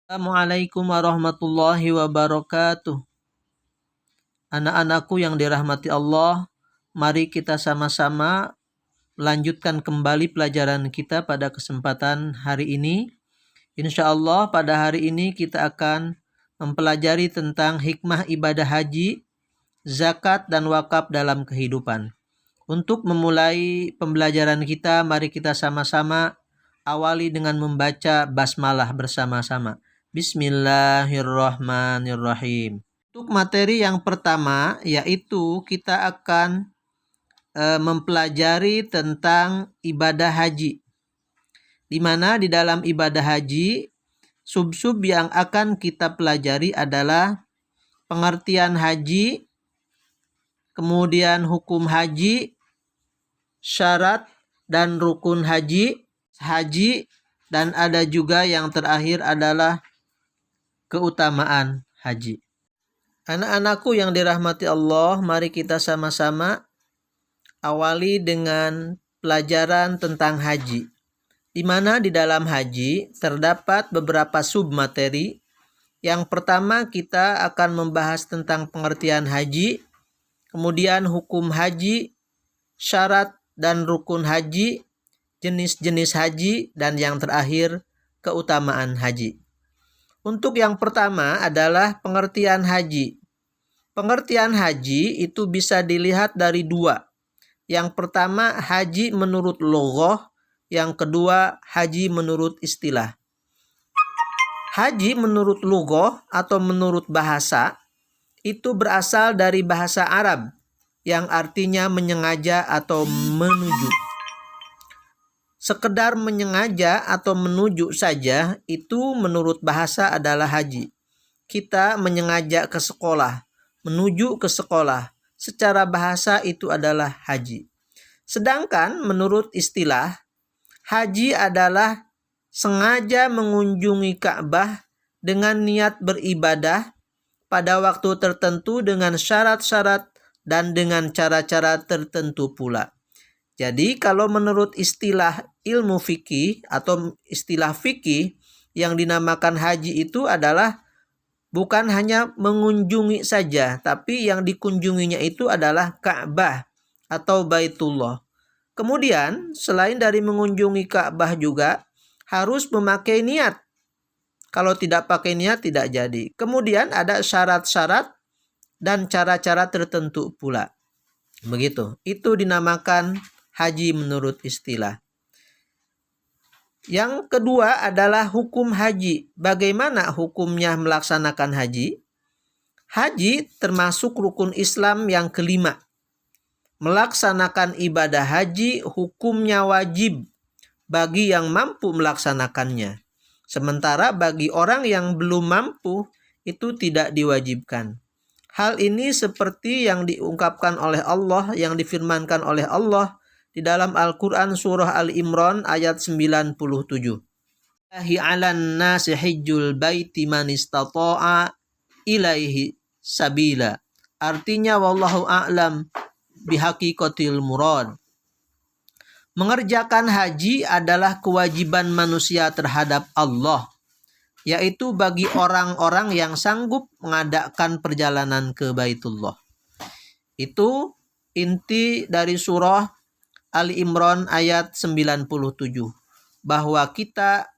Assalamualaikum warahmatullahi wabarakatuh. Anak-anakku yang dirahmati Allah, mari kita sama-sama lanjutkan kembali pelajaran kita pada kesempatan hari ini. Insya Allah pada hari ini kita akan mempelajari tentang hikmah ibadah haji, zakat, dan wakaf dalam kehidupan. Untuk memulai pembelajaran kita, mari kita sama-sama awali dengan membaca basmalah bersama-sama. Bismillahirrahmanirrahim. Untuk materi yang pertama yaitu kita akan mempelajari tentang ibadah haji. Di mana di dalam ibadah haji, sub-sub yang akan kita pelajari adalah pengertian haji, kemudian hukum haji, syarat dan rukun haji, dan ada juga yang terakhir adalah keutamaan haji. Anak-anakku yang dirahmati Allah, mari kita sama-sama awali dengan pelajaran tentang haji. Di mana di dalam haji terdapat beberapa submateri. Yang pertama kita akan membahas tentang pengertian haji, kemudian hukum haji, syarat dan rukun haji, jenis-jenis haji, dan yang terakhir keutamaan haji. Untuk yang pertama adalah pengertian haji. Pengertian haji itu bisa dilihat dari dua. Yang pertama haji menurut loghah, yang kedua haji menurut istilah. Haji menurut loghah atau menurut bahasa itu berasal dari bahasa Arab yang artinya menyengaja atau menuju. Sekedar menyengaja atau menuju saja itu menurut bahasa adalah haji. Kita menyengaja ke sekolah, menuju ke sekolah. Secara bahasa itu adalah haji. Sedangkan menurut istilah, haji adalah sengaja mengunjungi Ka'bah dengan niat beribadah pada waktu tertentu dengan syarat-syarat dan dengan cara-cara tertentu pula. Jadi kalau menurut istilah ilmu fikih atau istilah fikih yang dinamakan haji itu adalah bukan hanya mengunjungi saja, tapi yang dikunjunginya itu adalah Ka'bah atau Baitullah. Kemudian selain dari mengunjungi Ka'bah juga harus memakai niat. Kalau tidak pakai niat tidak jadi. Kemudian ada syarat-syarat dan cara-cara tertentu pula. Begitu. Itu dinamakan haji menurut istilah. Yang kedua adalah hukum haji. Bagaimana hukumnya melaksanakan haji? Haji termasuk rukun Islam yang kelima. Melaksanakan ibadah haji hukumnya wajib bagi yang mampu melaksanakannya. Sementara bagi orang yang belum mampu itu tidak diwajibkan. Hal ini seperti yang diungkapkan oleh Allah, yang difirmankan oleh Allah di dalam Al-Quran surah Al-Imran ayat 97. Allahi 'alan nasi hijjul baiti man istata'a ilaihi sabila. Artinya wallahu a'lam bihaqiqatil murad. Mengerjakan haji adalah kewajiban manusia terhadap Allah, yaitu bagi orang-orang yang sanggup mengadakan perjalanan ke Baitullah. Itu inti dari surah Ali Imran ayat 97. Bahwa kita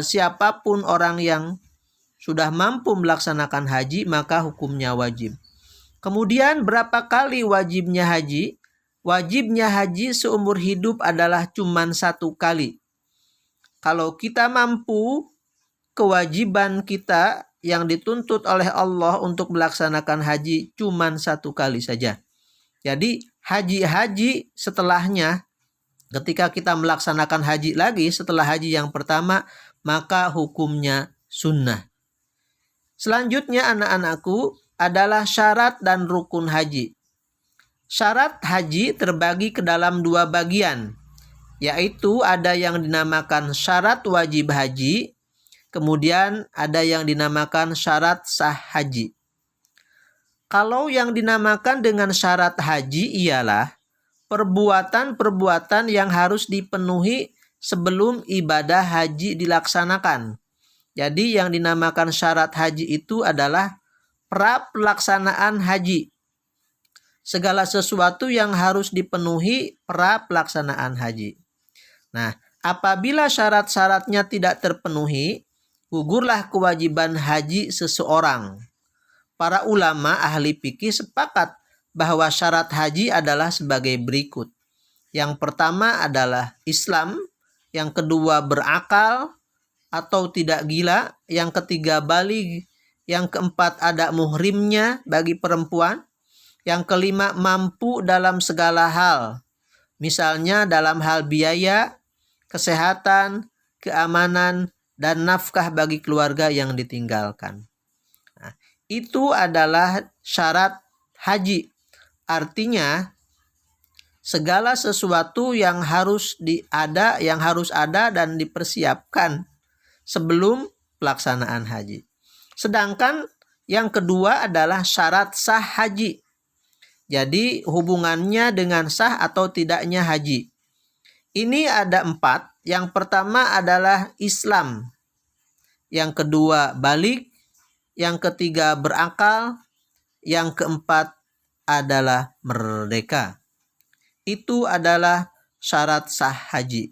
siapapun orang yang sudah mampu melaksanakan haji maka hukumnya wajib. Kemudian berapa kali wajibnya haji? Wajibnya haji seumur hidup adalah cuma 1 kali. Kalau kita mampu, kewajiban kita yang dituntut oleh Allah untuk melaksanakan haji cuma 1 kali saja. Jadi haji setelahnya, ketika kita melaksanakan haji lagi setelah haji yang pertama, maka hukumnya sunnah. Selanjutnya anak-anakku adalah syarat dan rukun haji. Syarat haji terbagi ke dalam 2 bagian, yaitu ada yang dinamakan syarat wajib haji, kemudian ada yang dinamakan syarat sah haji. Kalau yang dinamakan dengan syarat haji ialah perbuatan-perbuatan yang harus dipenuhi sebelum ibadah haji dilaksanakan. Jadi yang dinamakan syarat haji itu adalah pra pelaksanaan haji. Segala sesuatu yang harus dipenuhi pra pelaksanaan haji. Nah, apabila syarat-syaratnya tidak terpenuhi, gugurlah kewajiban haji seseorang. Para ulama ahli fikih sepakat bahwa syarat haji adalah sebagai berikut. Yang pertama adalah Islam, yang kedua berakal atau tidak gila, yang ketiga baligh, yang keempat ada muhrimnya bagi perempuan, yang kelima mampu dalam segala hal, misalnya dalam hal biaya, kesehatan, keamanan, dan nafkah bagi keluarga yang ditinggalkan. Nah, itu adalah syarat haji. Artinya segala sesuatu yang harus ada dan dipersiapkan sebelum pelaksanaan haji. Sedangkan yang kedua adalah syarat sah haji. Jadi hubungannya dengan sah atau tidaknya haji. Ini ada 4. Yang pertama adalah Islam. Yang kedua baligh. Yang ketiga berakal. Yang keempat adalah merdeka. Itu adalah syarat sah haji.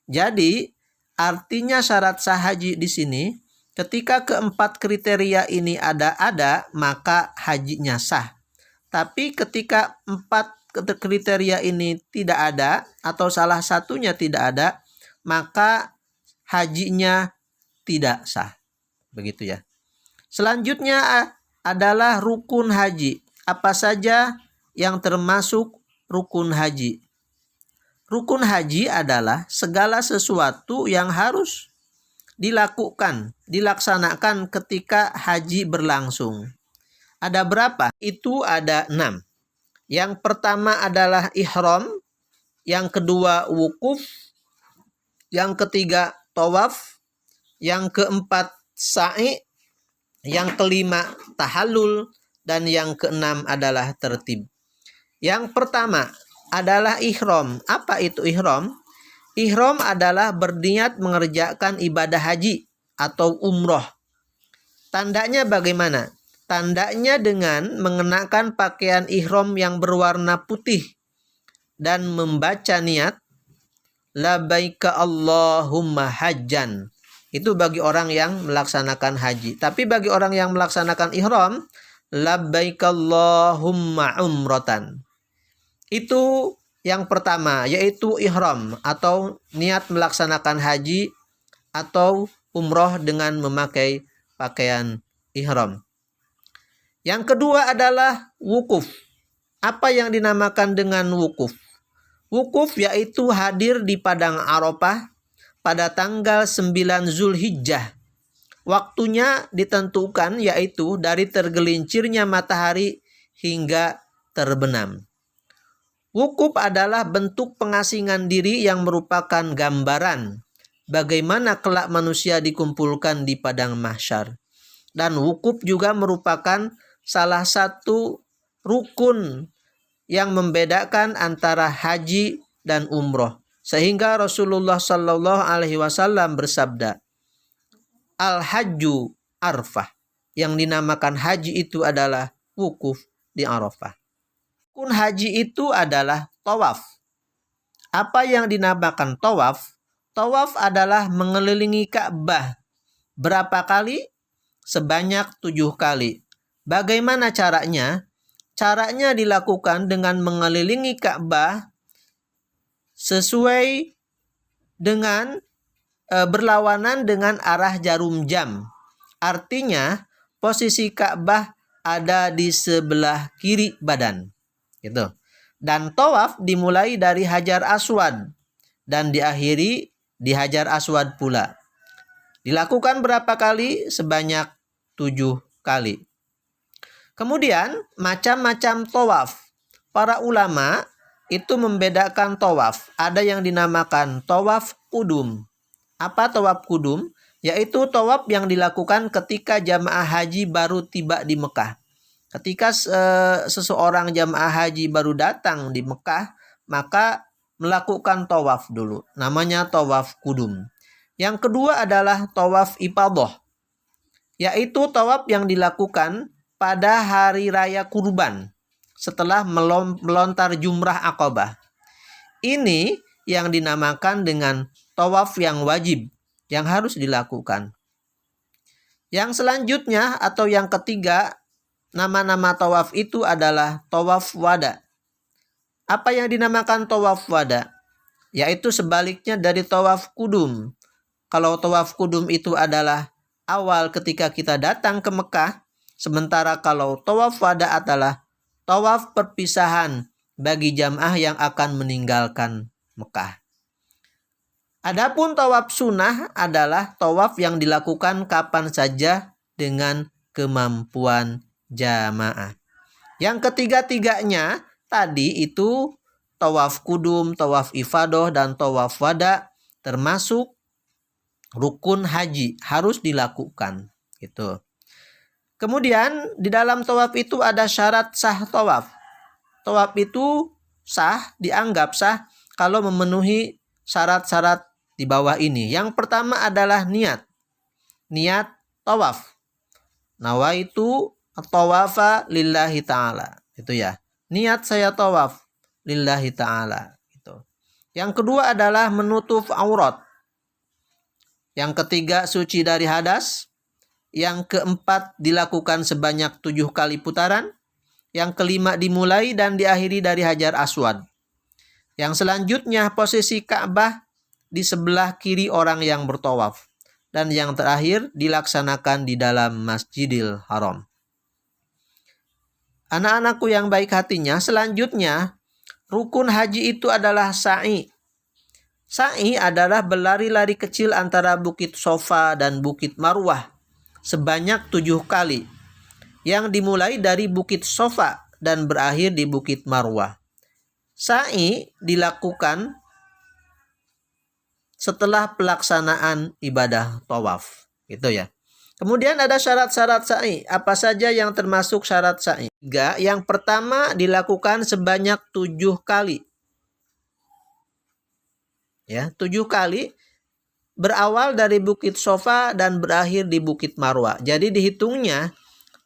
Jadi artinya syarat sah haji di sini, ketika keempat kriteria ini ada, maka hajinya sah. Tapi ketika 4 kriteria ini tidak ada atau salah satunya tidak ada, maka hajinya tidak sah. Begitu ya. Selanjutnya adalah rukun haji. Apa saja yang termasuk rukun haji? Rukun haji adalah segala sesuatu yang harus dilaksanakan ketika haji berlangsung. Ada berapa? Itu ada 6. Yang pertama adalah ihram, yang kedua wukuf, yang ketiga tawaf, yang keempat sa'i, yang kelima tahallul, dan yang keenam adalah tertib. Yang pertama adalah ihram. Apa itu ihram? Ihram adalah berniat mengerjakan ibadah haji atau umroh. Tandanya bagaimana? Tandanya dengan mengenakan pakaian ihram yang berwarna putih dan membaca niat labbaika Allahumma hajjan. Itu bagi orang yang melaksanakan haji. Tapi bagi orang yang melaksanakan ihram, labbaika Allahumma umratan. Itu yang pertama, yaitu ihram atau niat melaksanakan haji atau umroh dengan memakai pakaian ihram. Yang kedua adalah wukuf. Apa yang dinamakan dengan wukuf? Wukuf yaitu hadir di Padang Arafah pada tanggal 9 Zulhijjah. Waktunya ditentukan yaitu dari tergelincirnya matahari hingga terbenam. Wukuf adalah bentuk pengasingan diri yang merupakan gambaran bagaimana kelak manusia dikumpulkan di padang mahsyar. Dan wukuf juga merupakan salah satu rukun yang membedakan antara haji dan umroh. Sehingga Rasulullah Shallallahu Alaihi Wasallam bersabda, Al-Hajju Arfah. Yang dinamakan haji itu adalah wukuf di Arafah. Rukun haji itu adalah tawaf. Apa yang dinamakan tawaf? Tawaf adalah mengelilingi Ka'bah. Berapa kali? Sebanyak 7 kali. Bagaimana caranya? Caranya dilakukan dengan mengelilingi Ka'bah sesuai dengan berlawanan dengan arah jarum jam. Artinya posisi Ka'bah ada di sebelah kiri badan. Gitu. Dan tawaf dimulai dari Hajar Aswad dan diakhiri di Hajar Aswad pula. Dilakukan berapa kali? Sebanyak 7 kali. Kemudian macam-macam tawaf. Para ulama itu membedakan tawaf. Ada yang dinamakan tawaf kudum. Apa tawaf kudum? Yaitu tawaf yang dilakukan ketika jamaah haji baru tiba di Mekah. Ketika seseorang jamaah haji baru datang di Mekah, maka melakukan tawaf dulu. Namanya tawaf kudum. Yang kedua adalah tawaf ifadah. yaitu tawaf yang dilakukan pada hari raya kurban setelah melontar jumrah Aqabah. Ini yang dinamakan dengan tawaf yang wajib yang harus dilakukan. Yang selanjutnya atau yang ketiga, nama-nama tawaf itu adalah tawaf wada. Apa yang dinamakan tawaf wada? Yaitu sebaliknya dari tawaf kudum. Kalau tawaf kudum itu adalah awal ketika kita datang ke Mekah, sementara kalau tawaf wada adalah tawaf perpisahan bagi jamaah yang akan meninggalkan Mekah. Adapun tawaf sunnah adalah tawaf yang dilakukan kapan saja dengan kemampuan jamaah. Yang ketiga-tiganya tadi itu tawaf kudum, tawaf ifadah, dan tawaf wada termasuk rukun haji harus dilakukan. Gitu. Kemudian di dalam tawaf itu ada syarat sah tawaf. Tawaf itu sah, dianggap sah kalau memenuhi syarat-syarat di bawah ini. Yang pertama adalah niat. Niat tawaf. Nawaitu tawafa lillahi ta'ala. Itu ya. Niat saya tawaf lillahi ta'ala. Gitu. Yang kedua adalah menutup aurat. Yang ketiga suci dari hadas. Yang keempat dilakukan sebanyak 7 kali putaran. Yang kelima dimulai dan diakhiri dari Hajar Aswad. Yang selanjutnya posisi Ka'bah di sebelah kiri orang yang bertawaf. Dan yang terakhir dilaksanakan di dalam Masjidil Haram. Anak-anakku yang baik hatinya, selanjutnya rukun haji itu adalah sa'i. Sa'i adalah berlari-lari kecil antara Bukit Sofa dan Bukit Marwah sebanyak 7 kali. Yang dimulai dari Bukit Sofa dan berakhir di Bukit Marwah. Sa'i dilakukan setelah pelaksanaan ibadah tawaf, gitu ya. Kemudian ada syarat-syarat sa'i. Apa saja yang termasuk syarat sa'i? Yang pertama dilakukan sebanyak 7 kali. Ya, 7 kali berawal dari Bukit Sofa dan berakhir di Bukit Marwah. Jadi dihitungnya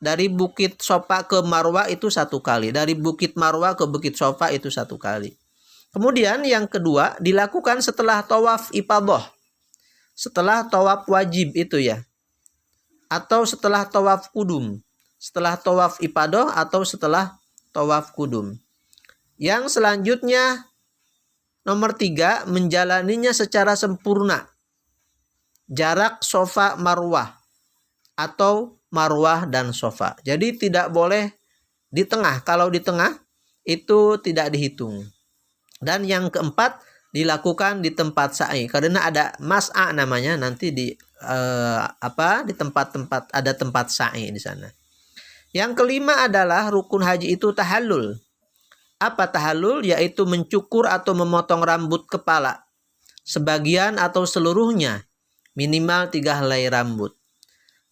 dari Bukit Sofa ke Marwah itu 1 kali. Dari Bukit Marwah ke Bukit Sofa itu 1 kali. Kemudian yang kedua dilakukan setelah tawaf ifadah. Setelah tawaf wajib itu ya. Atau setelah tawaf kudum. Setelah tawaf ifadah atau setelah tawaf kudum. Yang selanjutnya nomor 3 menjalaninya secara sempurna. Jarak Sofa Marwah atau Marwah dan Sofa. Jadi tidak boleh di tengah. Kalau di tengah itu tidak dihitung. Dan yang keempat dilakukan di tempat sa'i karena ada mas'a namanya, nanti di tempat-tempat ada tempat sa'i di sana. Yang kelima adalah rukun haji itu tahallul. Apa tahallul? Yaitu mencukur atau memotong rambut kepala sebagian atau seluruhnya, minimal 3 helai rambut.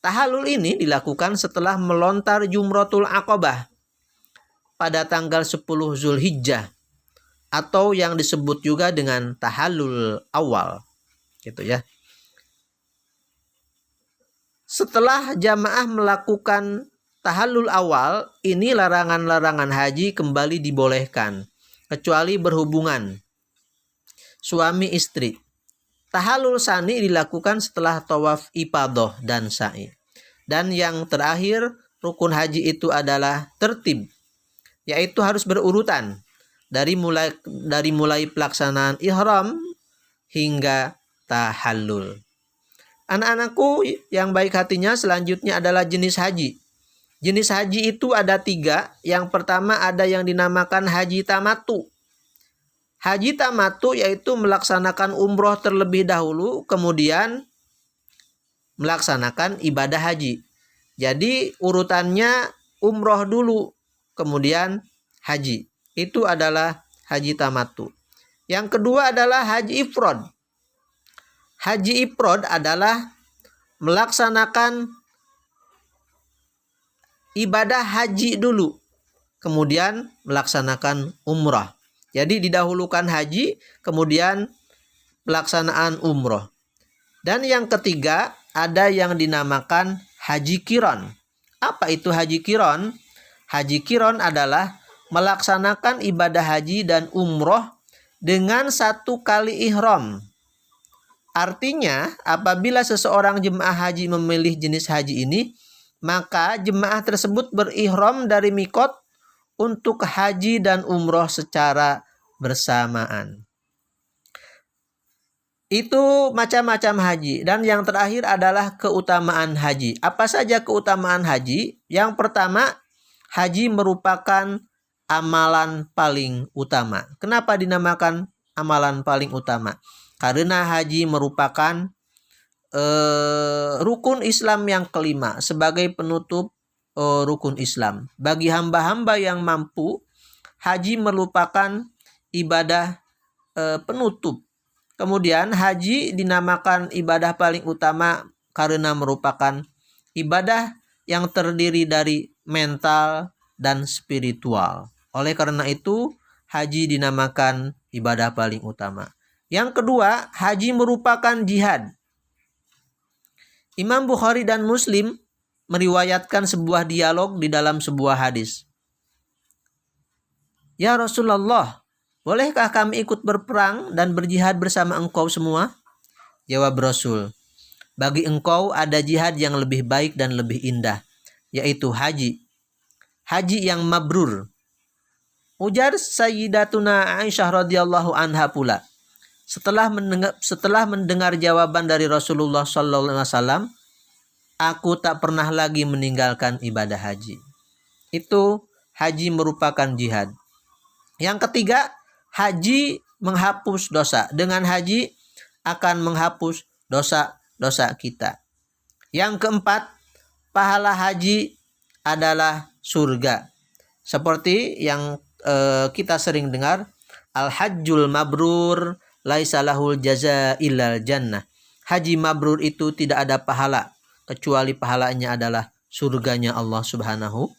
Tahallul ini dilakukan setelah melontar Jumratul Aqabah pada tanggal 10 Zulhijjah. Atau yang disebut juga dengan tahallul awal, gitu ya. Setelah jamaah melakukan tahallul awal, ini larangan-larangan haji kembali dibolehkan, kecuali berhubungan suami istri. Tahallul sani dilakukan setelah tawaf ifadah dan sa'i. Dan yang terakhir, rukun haji itu adalah tertib, yaitu harus berurutan. Dari mulai pelaksanaan ihram hingga tahallul. Anak-anakku yang baik hatinya, selanjutnya adalah jenis haji. Jenis haji itu ada 3. Yang pertama ada yang dinamakan haji tamatu. Haji tamatu yaitu melaksanakan umroh terlebih dahulu, kemudian melaksanakan ibadah haji. Jadi urutannya umroh dulu, kemudian haji. Itu adalah haji tamatu. Yang kedua adalah haji ifrad. Haji ifrad adalah melaksanakan ibadah haji dulu, kemudian melaksanakan umrah. Jadi didahulukan haji, kemudian pelaksanaan umrah. Dan yang ketiga ada yang dinamakan haji qiron. Apa itu haji qiron? Haji qiron adalah melaksanakan ibadah haji dan umroh dengan satu kali ihram. Artinya, apabila seseorang jemaah haji memilih jenis haji ini, maka jemaah tersebut berihram dari mikot untuk haji dan umroh secara bersamaan. Itu macam-macam haji. Dan yang terakhir adalah keutamaan haji. Apa saja keutamaan haji? Yang pertama, haji merupakan amalan paling utama. Kenapa dinamakan amalan paling utama? Karena haji merupakan rukun Islam yang kelima sebagai penutup rukun Islam. Bagi hamba-hamba yang mampu, haji merupakan ibadah penutup. Kemudian haji dinamakan ibadah paling utama karena merupakan ibadah yang terdiri dari mental dan spiritual. Oleh karena itu, haji dinamakan ibadah paling utama. Yang kedua, haji merupakan jihad. Imam Bukhari dan Muslim meriwayatkan sebuah dialog di dalam sebuah hadis. Ya Rasulullah, bolehkah kami ikut berperang dan berjihad bersama engkau semua? Jawab Rasul, bagi engkau ada jihad yang lebih baik dan lebih indah, yaitu haji. Haji yang mabrur. Ujar Sayyidatuna Aisyah radhiyallahu anha pula. Setelah mendengar jawaban dari Rasulullah SAW, aku tak pernah lagi meninggalkan ibadah haji. Itu haji merupakan jihad. Yang ketiga, haji menghapus dosa. Dengan haji akan menghapus dosa-dosa kita. Yang keempat, pahala haji adalah surga. Seperti yang kita sering dengar, al-hajjul mabrur laisa lahul jaza illal jannah. Haji mabrur itu tidak ada pahala kecuali pahalanya adalah surganya Allah Subhanahu